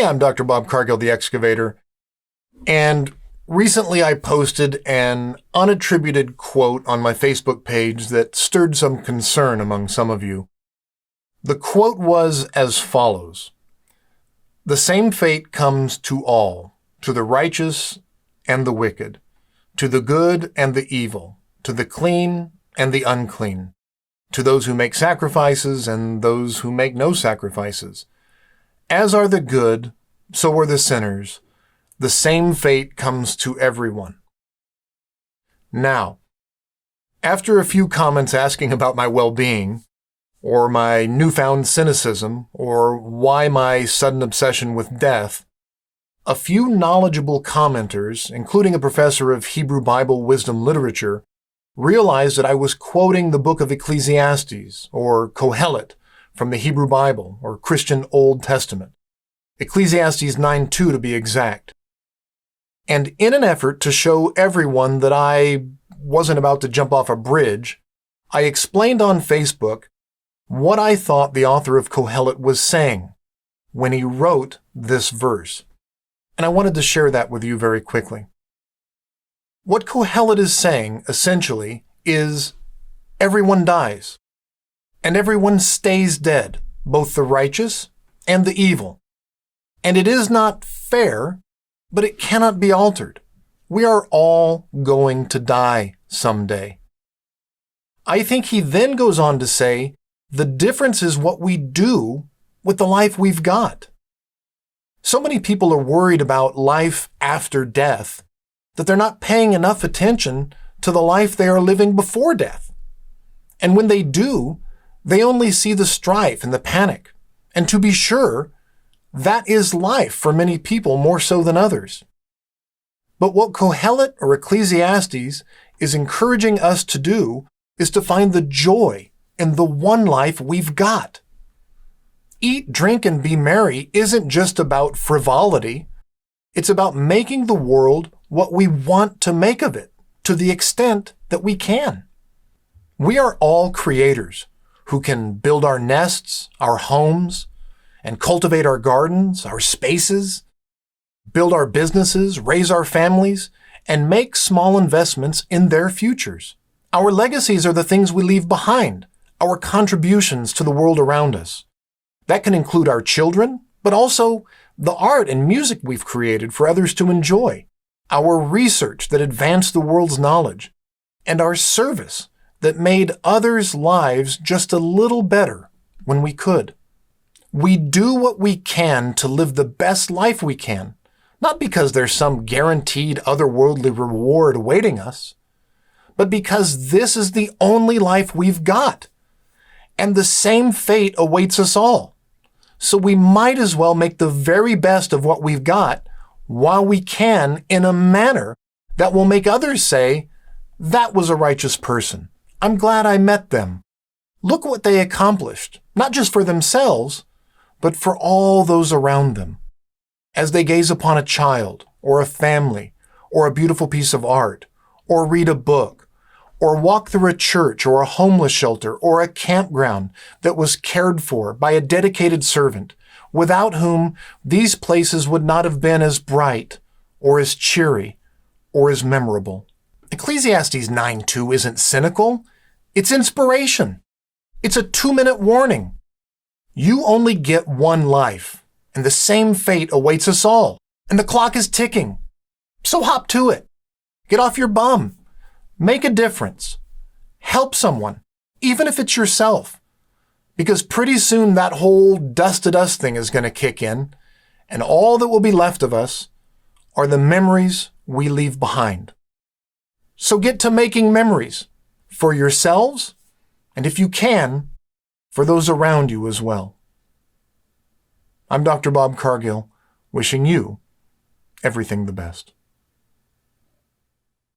I'm Dr. Bob Cargill, the excavator, and recently I posted an unattributed quote on my Facebook page that stirred some concern among some of you. The quote was as follows: "The same fate comes to all, to the righteous and the wicked, to the good and the evil, to the clean and the unclean, to those who make sacrifices and those who make no sacrifices. As are the good, so are the sinners. The same fate comes to everyone." Now, after a few comments asking about my well-being, or my newfound cynicism, or why my sudden obsession with death, a few knowledgeable commenters, including a professor of Hebrew Bible wisdom literature, realized that I was quoting the book of Ecclesiastes, or Kohelet, from the Hebrew Bible, or Christian Old Testament. Ecclesiastes 9:2 to be exact. And in an effort to show everyone that I wasn't about to jump off a bridge, I explained on Facebook what I thought the author of Kohelet was saying when he wrote this verse. And I wanted to share that with you very quickly. What Kohelet is saying, essentially, is everyone dies, and everyone stays dead, both the righteous and the evil. And it is not fair, but it cannot be altered. We are all going to die someday. I think he then goes on to say, the difference is what we do with the life we've got. So many people are worried about life after death that they're not paying enough attention to the life they are living before death. And when they do, they only see the strife and the panic. And to be sure, that is life for many people more so than others. But what Kohelet or Ecclesiastes is encouraging us to do is to find the joy in the one life we've got. Eat, drink, and be merry isn't just about frivolity. It's about making the world what we want to make of it, to the extent that we can. We are all creators who can build our nests, our homes, and cultivate our gardens, our spaces, build our businesses, raise our families, and make small investments in their futures. Our legacies are the things we leave behind, our contributions to the world around us. That can include our children, but also the art and music we've created for others to enjoy, our research that advanced the world's knowledge, and our service that made others' lives just a little better when we could. We do what we can to live the best life we can, not because there's some guaranteed otherworldly reward awaiting us, but because this is the only life we've got, and the same fate awaits us all. So we might as well make the very best of what we've got while we can in a manner that will make others say, "That was a righteous person. I'm glad I met them. Look what they accomplished, not just for themselves, but for all those around them." As they gaze upon a child, or a family, or a beautiful piece of art, or read a book, or walk through a church or a homeless shelter or a campground that was cared for by a dedicated servant, without whom these places would not have been as bright or as cheery or as memorable. Ecclesiastes 9:2 isn't cynical. It's inspiration. It's a 2-minute warning. You only get one life, and the same fate awaits us all, and the clock is ticking. So hop to it. Get off your bum. Make a difference. Help someone, even if it's yourself. Because pretty soon that whole dust to dust thing is going to kick in, and all that will be left of us are the memories we leave behind. So get to making memories for yourselves, and if you can, for those around you as well. I'm Dr. Bob Cargill, wishing you everything the best.